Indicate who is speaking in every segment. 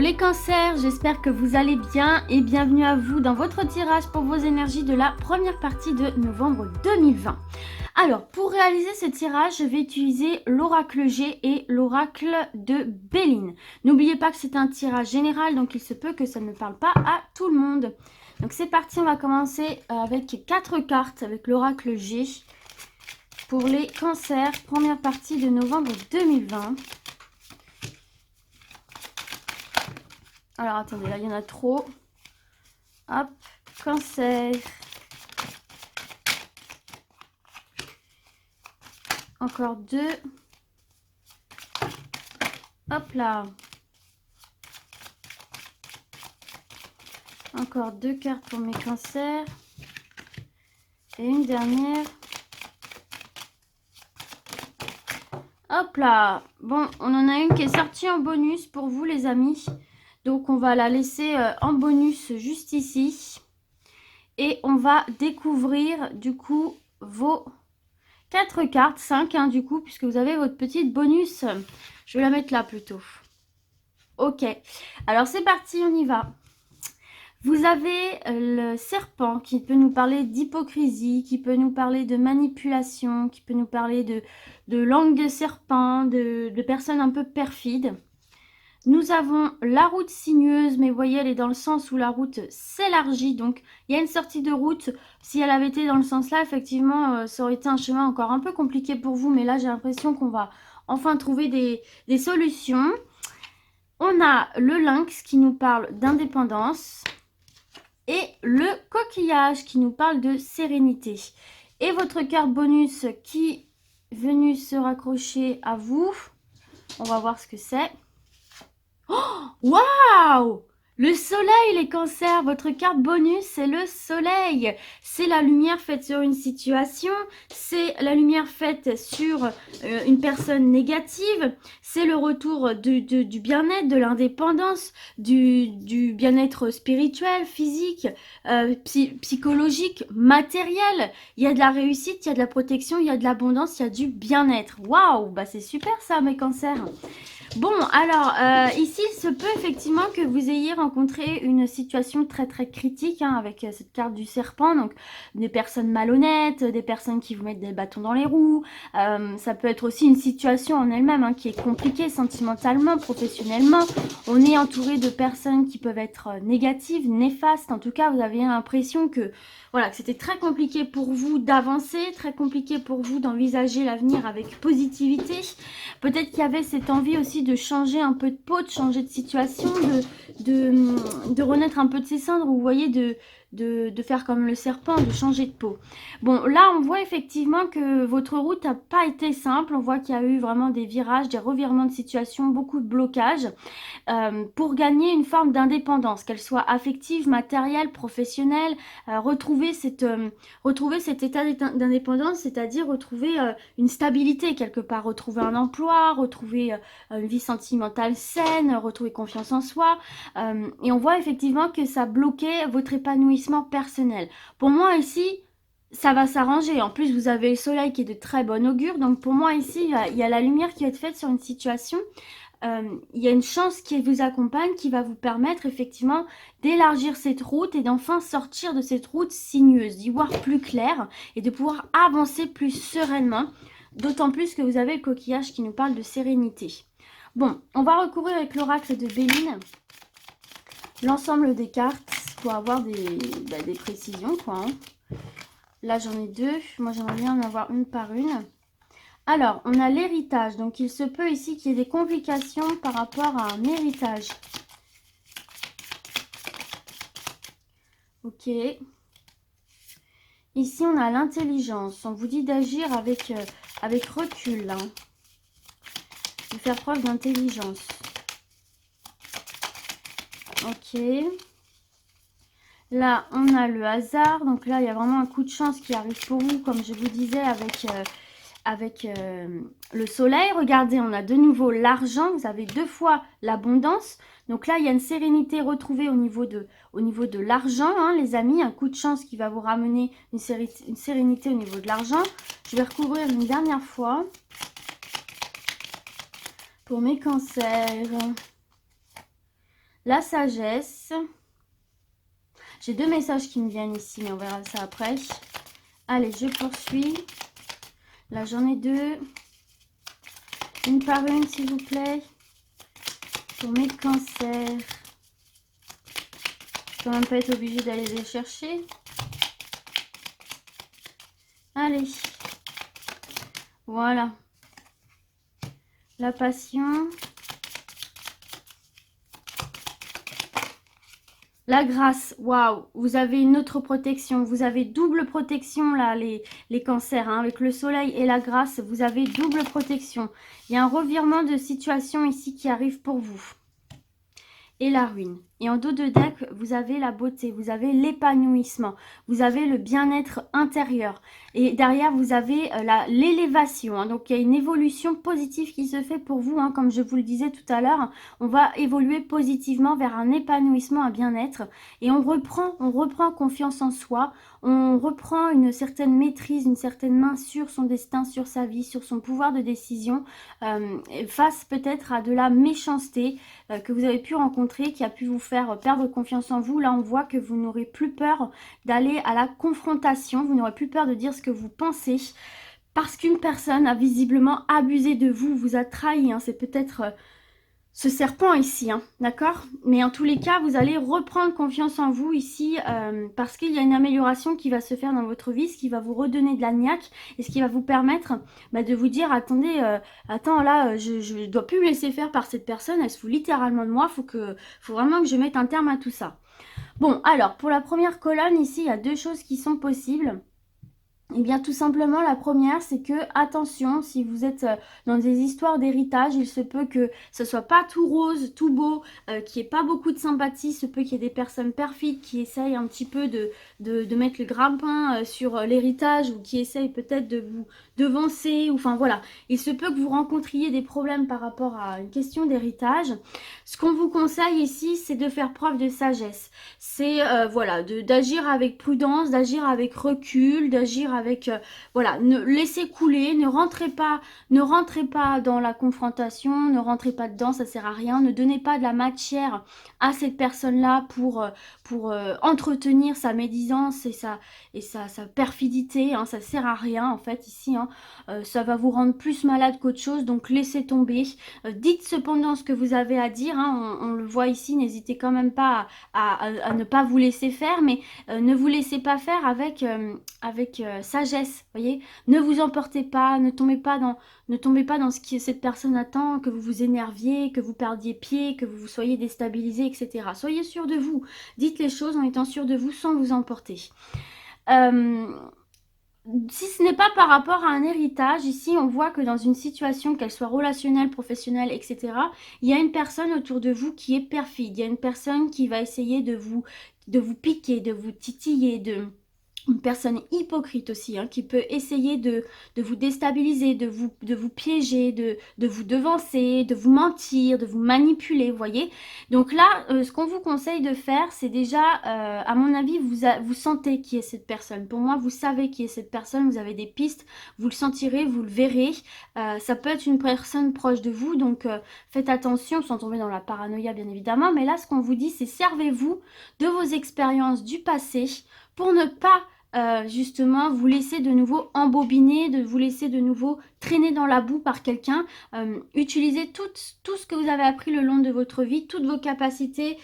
Speaker 1: les cancers, j'espère que vous allez bien et bienvenue à vous dans votre tirage pour vos énergies de la première partie de novembre 2020. Alors, pour réaliser ce tirage, je vais utiliser l'oracle G et l'oracle de Béline. N'oubliez pas que c'est un tirage général, donc il se peut que ça ne parle pas à tout le monde. Donc c'est parti, on va commencer avec 4 cartes avec l'oracle G pour les cancers, première partie de novembre 2020. Alors attendez, là il y en a trop. Hop, cancer. Encore 2. Hop là. Encore 2 cartes pour mes cancers. Et une dernière. Hop là. Bon, on en a une qui est sortie en bonus pour vous les amis. Donc on va la laisser en bonus juste ici. Et on va découvrir du coup vos 4 cartes, 5 hein, du coup, puisque vous avez votre petite bonus. Je vais la mettre là plutôt. Ok, alors c'est parti, on y va. Vous avez le serpent qui peut nous parler d'hypocrisie, qui peut nous parler de manipulation, qui peut nous parler de langue de serpent, de personnes un peu perfides. Nous avons la route sinueuse, mais vous voyez, elle est dans le sens où la route s'élargit. Donc, il y a une sortie de route. Si elle avait été dans le sens-là, effectivement, ça aurait été un chemin encore un peu compliqué pour vous. Mais là, j'ai l'impression qu'on va enfin trouver des solutions. On a le lynx qui nous parle d'indépendance. Et le coquillage qui nous parle de sérénité. Et votre carte bonus qui est venue se raccrocher à vous. On va voir ce que c'est. Oh, waouh! Le soleil, les cancers, votre carte bonus, c'est le soleil. C'est la lumière faite sur une situation, c'est la lumière faite sur une personne négative, c'est le retour du bien-être, de l'indépendance, du bien-être spirituel, physique, psychologique, matériel. Il y a de la réussite, il y a de la protection, il y a de l'abondance, il y a du bien-être. Waouh! Bah c'est super ça, mes cancers. Bon, alors, ici, il se peut effectivement que vous ayez rencontré une situation très très critique hein, avec cette carte du serpent. Donc, des personnes malhonnêtes, des personnes qui vous mettent des bâtons dans les roues. Ça peut être aussi une situation en elle-même hein, qui est compliquée sentimentalement, professionnellement. On est entouré de personnes qui peuvent être négatives, néfastes. En tout cas, vous avez l'impression que, voilà, que c'était très compliqué pour vous d'avancer, très compliqué pour vous d'envisager l'avenir avec positivité. Peut-être qu'il y avait cette envie aussi de changer un peu de peau, de changer de situation, de renaître un peu de ses cendres, vous voyez, de faire comme le serpent, de changer de peau. Bon, là, on voit effectivement que votre route n'a pas été simple. On voit qu'il y a eu vraiment des virages, des revirements de situation, beaucoup de blocages pour gagner une forme d'indépendance, qu'elle soit affective, matérielle, professionnelle, retrouver cet état d'indépendance, c'est-à-dire retrouver une stabilité quelque part, retrouver un emploi, retrouver une vie sentimentale saine, retrouver confiance en soi. Et on voit effectivement que ça bloquait votre épanouissement personnel. Pour moi ici, ça va s'arranger. En plus, vous avez le soleil qui est de très bon augure. Donc pour moi ici, il y a la lumière qui va être faite sur une situation. Il y a une chance qui vous accompagne, qui va vous permettre effectivement d'élargir cette route et d'enfin sortir de cette route sinueuse, d'y voir plus clair et de pouvoir avancer plus sereinement. D'autant plus que vous avez le coquillage qui nous parle de sérénité. Bon, on va recourir avec l'oracle de Béline. L'ensemble des cartes pour avoir des précisions, quoi. Hein. Là, j'en ai 2. Moi, j'aimerais bien en avoir une par une. Alors, on a l'héritage. Donc, il se peut ici qu'il y ait des complications par rapport à un héritage. Ok. Ici, on a l'intelligence. On vous dit d'agir avec recul. Hein. De faire preuve d'intelligence. Ok. Là, on a le hasard. Donc là, il y a vraiment un coup de chance qui arrive pour vous, comme je vous disais, avec le soleil. Regardez, on a de nouveau l'argent. Vous avez 2 fois l'abondance. Donc là, il y a une sérénité retrouvée au niveau de l'argent, hein, les amis. Un coup de chance qui va vous ramener une sérénité au niveau de l'argent. Je vais recouvrir une dernière fois. Pour mes cancers. la sagesse. J'ai 2 messages qui me viennent ici, mais on verra ça après. Allez, je poursuis. Là, j'en ai 2. Une par une, s'il vous plaît. Pour mes cancers. Je ne peux même pas être obligée d'aller les chercher. Allez. Voilà. La passion. La grâce, waouh, vous avez une autre protection, vous avez double protection là, les cancers, hein, avec le soleil et la grâce, vous avez double protection. Il y a un revirement de situation ici qui arrive pour vous. Et la ruine. Et en dos de deck, vous avez la beauté, vous avez l'épanouissement, vous avez le bien-être intérieur. Et derrière, vous avez l'élévation. Hein. Donc, il y a une évolution positive qui se fait pour vous. Hein. Comme je vous le disais tout à l'heure, on va évoluer positivement vers un épanouissement, un bien-être. Et on reprend confiance en soi. On reprend une certaine maîtrise, une certaine main sur son destin, sur sa vie, sur son pouvoir de décision, face peut-être à de la méchanceté que vous avez pu rencontrer, qui a pu vous faire perdre confiance en vous. Là, on voit que vous n'aurez plus peur d'aller à la confrontation, vous n'aurez plus peur de dire ce que vous pensez, parce qu'une personne a visiblement abusé de vous, vous a trahi. Hein. C'est peut-être ce serpent ici, hein, d'accord? Mais en tous les cas, vous allez reprendre confiance en vous ici parce qu'il y a une amélioration qui va se faire dans votre vie, ce qui va vous redonner de la niaque et ce qui va vous permettre de vous dire, attendez, attends là, je dois plus me laisser faire par cette personne, elle se fout littéralement de moi, faut vraiment que je mette un terme à tout ça. Bon, alors, pour la première colonne, ici, il y a 2 choses qui sont possibles. Eh bien, tout simplement, la première, c'est que, attention, si vous êtes dans des histoires d'héritage, il se peut que ce soit pas tout rose, tout beau, qu'il n'y ait pas beaucoup de sympathie, il se peut qu'il y ait des personnes perfides qui essayent un petit peu de mettre le grappin sur l'héritage ou qui essayent peut-être de vous devancer, ou enfin voilà. Il se peut que vous rencontriez des problèmes par rapport à une question d'héritage. Ce qu'on vous conseille ici, c'est de faire preuve de sagesse. C'est, voilà, d'agir avec prudence, d'agir avec recul, d'agir avec voilà, ne laissez couler, ne rentrez pas dans la confrontation, ne rentrez pas dedans, ça sert à rien, ne donnez pas de la matière à cette personne-là pour entretenir sa médisance et sa perfidité, hein, ça sert à rien en fait ici, hein, ça va vous rendre plus malade qu'autre chose, donc laissez tomber. Dites cependant ce que vous avez à dire, hein, on le voit ici, n'hésitez quand même pas à ne pas vous laisser faire, mais ne vous laissez pas faire avec sagesse, voyez. Ne vous emportez pas, ne tombez pas dans ce que cette personne attend, que vous vous énerviez, que vous perdiez pied, que vous soyez déstabilisé, etc. Soyez sûr de vous. Dites les choses en étant sûr de vous sans vous emporter. Si ce n'est pas par rapport à un héritage, ici on voit que dans une situation, qu'elle soit relationnelle, professionnelle, etc., il y a une personne autour de vous qui est perfide. Il y a une personne qui va essayer de vous piquer, de vous titiller, une personne hypocrite aussi, hein, qui peut essayer de vous déstabiliser, de vous piéger, de vous devancer, de vous mentir, de vous manipuler, vous voyez. Donc là, ce qu'on vous conseille de faire, c'est déjà, à mon avis, vous sentez qui est cette personne. Pour moi, vous savez qui est cette personne, vous avez des pistes, vous le sentirez, vous le verrez. Ça peut être une personne proche de vous, donc faites attention, sans tomber dans la paranoïa bien évidemment. Mais là, ce qu'on vous dit, c'est servez-vous de vos expériences du passé pour ne pas justement vous laisser de nouveau embobiner, de vous laisser de nouveau traîner dans la boue par quelqu'un. Utilisez tout ce que vous avez appris le long de votre vie, toutes vos capacités,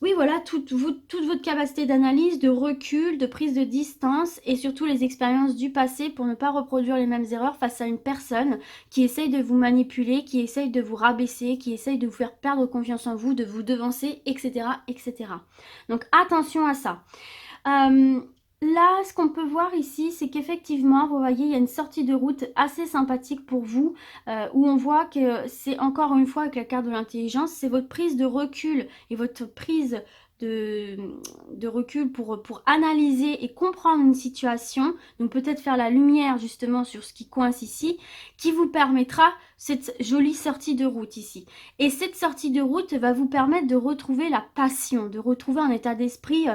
Speaker 1: oui voilà, toute votre capacité d'analyse, de recul, de prise de distance et surtout les expériences du passé pour ne pas reproduire les mêmes erreurs face à une personne qui essaye de vous manipuler, qui essaye de vous rabaisser, qui essaye de vous faire perdre confiance en vous, de vous devancer, etc. etc. Donc attention à ça. Là, ce qu'on peut voir ici, c'est qu'effectivement, vous voyez, il y a une sortie de route assez sympathique pour vous, où on voit que c'est encore une fois avec la carte de l'intelligence, c'est votre prise de recul et votre prise de recul pour analyser et comprendre une situation, donc peut-être faire la lumière justement sur ce qui coince ici, qui vous permettra cette jolie sortie de route ici. Et cette sortie de route va vous permettre de retrouver la passion, de retrouver un état d'esprit,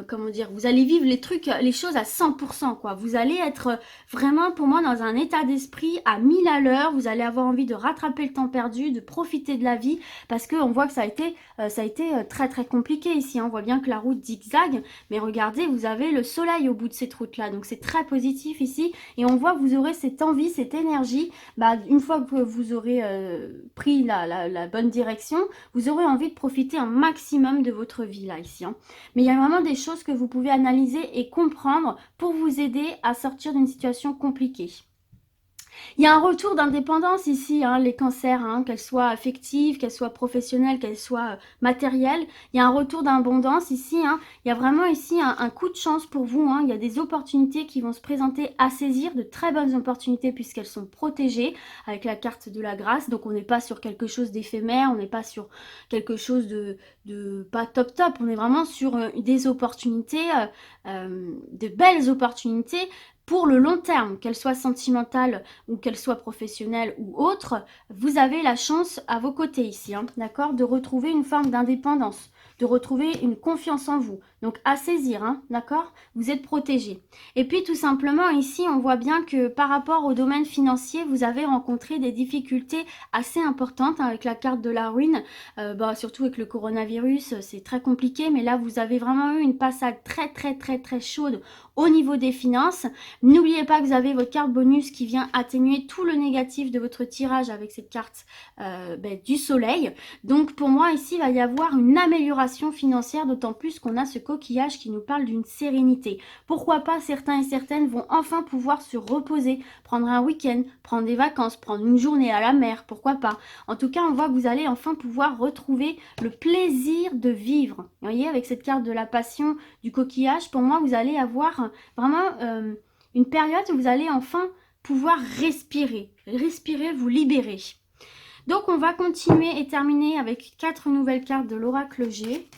Speaker 1: comment dire, vous allez vivre les choses à 100%, quoi. Vous allez être vraiment, pour moi, dans un état d'esprit à 1000 à l'heure. Vous allez avoir envie de rattraper le temps perdu, de profiter de la vie, parce qu'on voit que ça a été très très compliqué ici. On voit bien que la route zigzag, mais regardez, vous avez le soleil au bout de cette route-là, donc c'est très positif ici. Et on voit que vous aurez cette envie, cette énergie, une fois que vous aurez pris la bonne direction, vous aurez envie de profiter un maximum de votre vie là, ici. Mais il y a vraiment des choses que vous pouvez analyser et comprendre pour vous aider à sortir d'une situation compliquée. Il y a un retour d'indépendance ici, les cancers, qu'elles soient affectives, qu'elles soient professionnelles, qu'elles soient matérielles. Il y a un retour d'abondance ici. Il y a vraiment ici un coup de chance pour vous. Il y a des opportunités qui vont se présenter à saisir, de très bonnes opportunités puisqu'elles sont protégées avec la carte de la grâce. Donc on n'est pas sur quelque chose d'éphémère, on n'est pas sur quelque chose de pas top top. On est vraiment sur des opportunités, de belles opportunités pour le long terme, qu'elles soient sentimentales ou qu'elles soient professionnelles ou autres. Vous avez la chance à vos côtés ici, d'accord, de retrouver une forme d'indépendance, de retrouver une confiance en vous. Donc à saisir, d'accord, vous êtes protégé. Et puis tout simplement ici, on voit bien que par rapport au domaine financier, vous avez rencontré des difficultés assez importantes avec la carte de la ruine, surtout avec le coronavirus, c'est très compliqué, mais là vous avez vraiment eu une passade très très très très chaude au niveau des finances. N'oubliez pas que vous avez votre carte bonus qui vient atténuer tout le négatif de votre tirage avec cette carte du soleil. Donc pour moi ici, il va y avoir une amélioration financière, d'autant plus qu'on a ce coquillage qui nous parle d'une sérénité. Pourquoi pas certains et certaines vont enfin pouvoir se reposer, prendre un week-end, prendre des vacances, prendre une journée à la mer, pourquoi pas. En tout cas, on voit que vous allez enfin pouvoir retrouver le plaisir de vivre. Vous voyez, avec cette carte de la passion, du coquillage, pour moi, vous allez avoir vraiment une période où vous allez enfin pouvoir respirer, vous libérer. Donc on va continuer et terminer avec 4 nouvelles cartes de l'oracle G.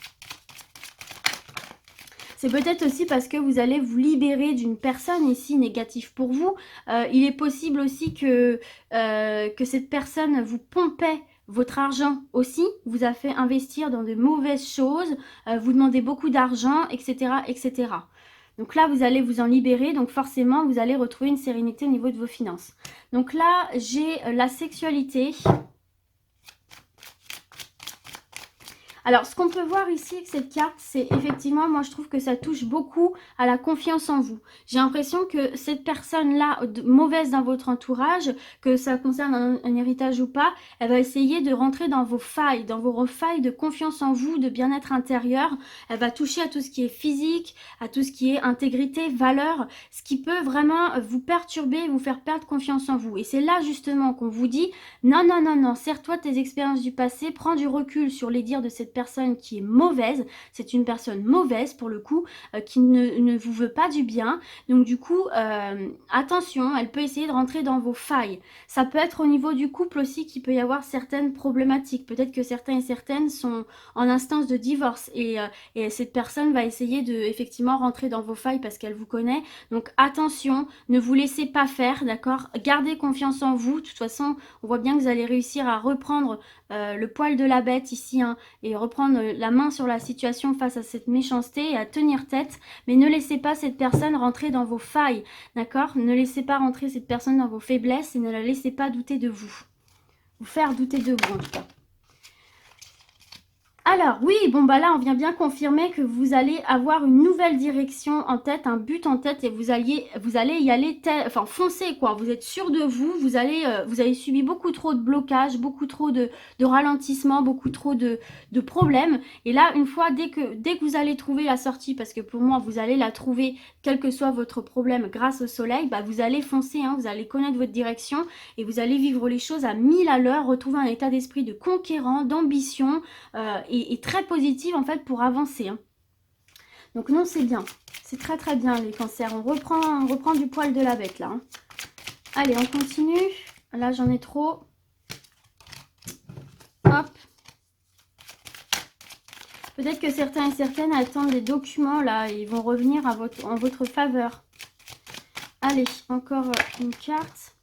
Speaker 1: C'est peut-être aussi parce que vous allez vous libérer d'une personne ici négative pour vous. Il est possible aussi que cette personne vous pompait votre argent aussi, vous a fait investir dans de mauvaises choses, vous demandez beaucoup d'argent, etc., etc. Donc là, vous allez vous en libérer, donc forcément, vous allez retrouver une sérénité au niveau de vos finances. Donc là, j'ai la sexualité. Alors, ce qu'on peut voir ici avec cette carte, c'est effectivement, moi je trouve que ça touche beaucoup à la confiance en vous. J'ai l'impression que cette personne-là, mauvaise dans votre entourage, que ça concerne un héritage ou pas, elle va essayer de rentrer dans vos failles, dans vos failles de confiance en vous, de bien-être intérieur. Elle va toucher à tout ce qui est physique, à tout ce qui est intégrité, valeur, ce qui peut vraiment vous perturber, vous faire perdre confiance en vous. Et c'est là justement qu'on vous dit, non, non, non, non, sers-toi de tes expériences du passé, prends du recul sur les dires de cette personne qui est mauvaise, c'est une personne mauvaise pour le coup, qui ne vous veut pas du bien, donc du coup, attention, elle peut essayer de rentrer dans vos failles. Ça peut être au niveau du couple aussi qu'il peut y avoir certaines problématiques, peut-être que certains et certaines sont en instance de divorce, et cette personne va essayer de effectivement rentrer dans vos failles parce qu'elle vous connaît, donc attention, ne vous laissez pas faire, d'accord, gardez confiance en vous, de toute façon, on voit bien que vous allez réussir à reprendre le poil de la bête ici, et reprendre la main sur la situation face à cette méchanceté et à tenir tête, mais ne laissez pas cette personne rentrer dans vos failles, d'accord? Ne laissez pas rentrer cette personne dans vos faiblesses et ne la laissez pas douter de vous. Vous faire douter de vous en tout cas. Alors oui, bon là on vient bien confirmer que vous allez avoir une nouvelle direction en tête, un but en tête et vous allez y aller, foncer quoi. Vous êtes sûr de vous, vous avez subi beaucoup trop de blocages, beaucoup trop de ralentissement, beaucoup trop de problèmes. Et là, une fois, dès que vous allez trouver la sortie, parce que pour moi vous allez la trouver, quel que soit votre problème grâce au soleil, vous allez foncer, vous allez connaître votre direction et vous allez vivre les choses à 1000 à l'heure, retrouver un état d'esprit de conquérant, d'ambition, et très positive en fait pour avancer. Donc non, c'est bien. C'est très très bien les cancers. On reprend du poil de la bête là. Allez, on continue. Là, j'en ai trop. Hop. Peut-être que certains et certaines attendent des documents là, et ils vont revenir en votre faveur. Allez, encore une carte.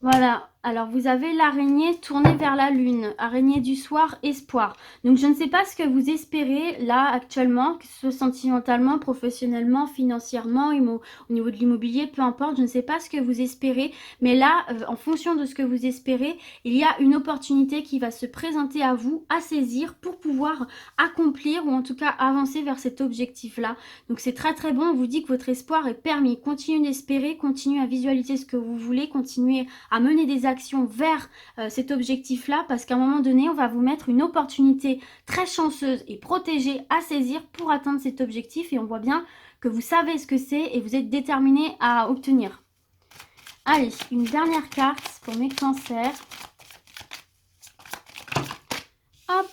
Speaker 1: Voilà, alors vous avez l'araignée tournée vers la lune, araignée du soir, espoir. Donc je ne sais pas ce que vous espérez là actuellement, que ce soit sentimentalement, professionnellement, financièrement, au niveau de l'immobilier, peu importe, je ne sais pas ce que vous espérez. Mais là, en fonction de ce que vous espérez, il y a une opportunité qui va se présenter à vous, à saisir pour pouvoir accomplir ou en tout cas avancer vers cet objectif-là. Donc c'est très très bon, on vous dit que votre espoir est permis. Continuez d'espérer, continuez à visualiser ce que vous voulez, continuez à mener des actions vers cet objectif-là, parce qu'à un moment donné, on va vous mettre une opportunité très chanceuse et protégée à saisir pour atteindre cet objectif, et on voit bien que vous savez ce que c'est et vous êtes déterminé à obtenir. Allez, une dernière carte pour mes cancers. Hop,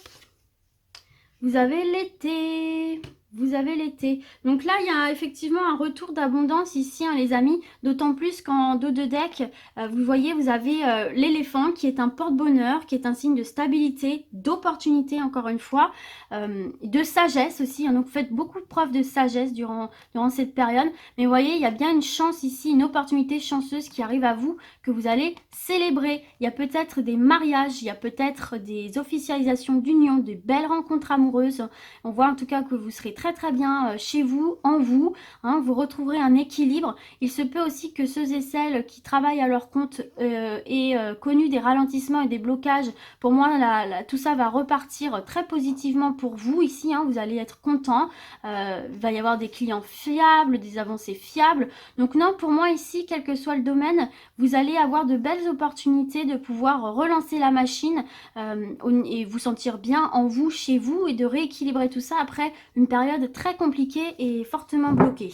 Speaker 1: vous avez l'été. Vous avez l'été. Donc là, il y a effectivement un retour d'abondance ici, hein, les amis. D'autant plus qu'en dos de deck, vous voyez, vous avez l'éléphant qui est un porte-bonheur, qui est un signe de stabilité, d'opportunité, encore une fois, de sagesse aussi. Hein. Donc vous faites beaucoup de preuves de sagesse durant cette période. Mais vous voyez, il y a bien une chance ici, une opportunité chanceuse qui arrive à vous, que vous allez célébrer. Il y a peut-être des mariages, il y a peut-être des officialisations d'union, de belles rencontres amoureuses. On voit en tout cas que vous serez très très bien chez vous, en vous, hein, vous retrouverez un équilibre. Il se peut aussi que ceux et celles qui travaillent à leur compte aient connu des ralentissements et des blocages. Pour moi, tout ça va repartir très positivement pour vous ici, hein, vous allez être content. Il va y avoir des clients fiables, des avancées fiables. Donc non, pour moi ici, quel que soit le domaine, vous allez avoir de belles opportunités de pouvoir relancer la machine et vous sentir bien en vous, chez vous, et de rééquilibrer tout ça après une période très compliquée et fortement bloquée.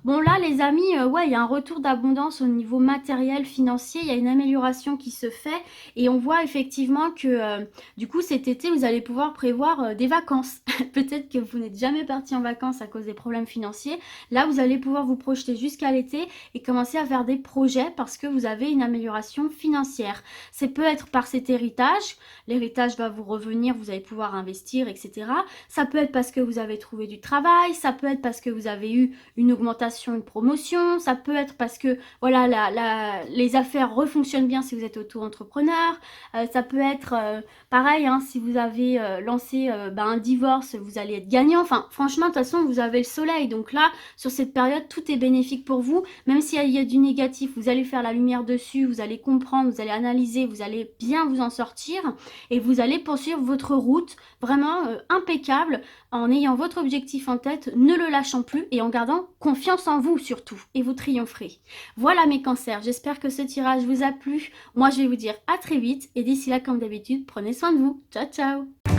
Speaker 1: Bon là les amis, ouais, il y a un retour d'abondance au niveau matériel, financier, il y a une amélioration qui se fait, et on voit effectivement que du coup cet été vous allez pouvoir prévoir des vacances. Peut-être que vous n'êtes jamais parti en vacances à cause des problèmes financiers. Là vous allez pouvoir vous projeter jusqu'à l'été et commencer à faire des projets parce que vous avez une amélioration financière. Ça peut être par cet héritage, l'héritage va vous revenir, vous allez pouvoir investir, etc. Ça peut être parce que vous avez trouvé du travail, ça peut être parce que vous avez eu une augmentation, une promotion, ça peut être parce que voilà, les affaires refonctionnent bien si vous êtes auto-entrepreneur, ça peut être pareil, hein, si vous avez lancé un divorce, vous allez être gagnant. Enfin franchement de toute façon vous avez le soleil, donc là sur cette période tout est bénéfique pour vous, même s'il y a du négatif, vous allez faire la lumière dessus, vous allez comprendre, vous allez analyser, vous allez bien vous en sortir et vous allez poursuivre votre route vraiment impeccable, en ayant votre objectif en tête, ne le lâchant plus et en gardant confiance en vous surtout, et vous triompherez. Voilà mes cancers, j'espère que ce tirage vous a plu. Moi je vais vous dire à très vite, et d'ici là comme d'habitude, prenez soin de vous. Ciao ciao.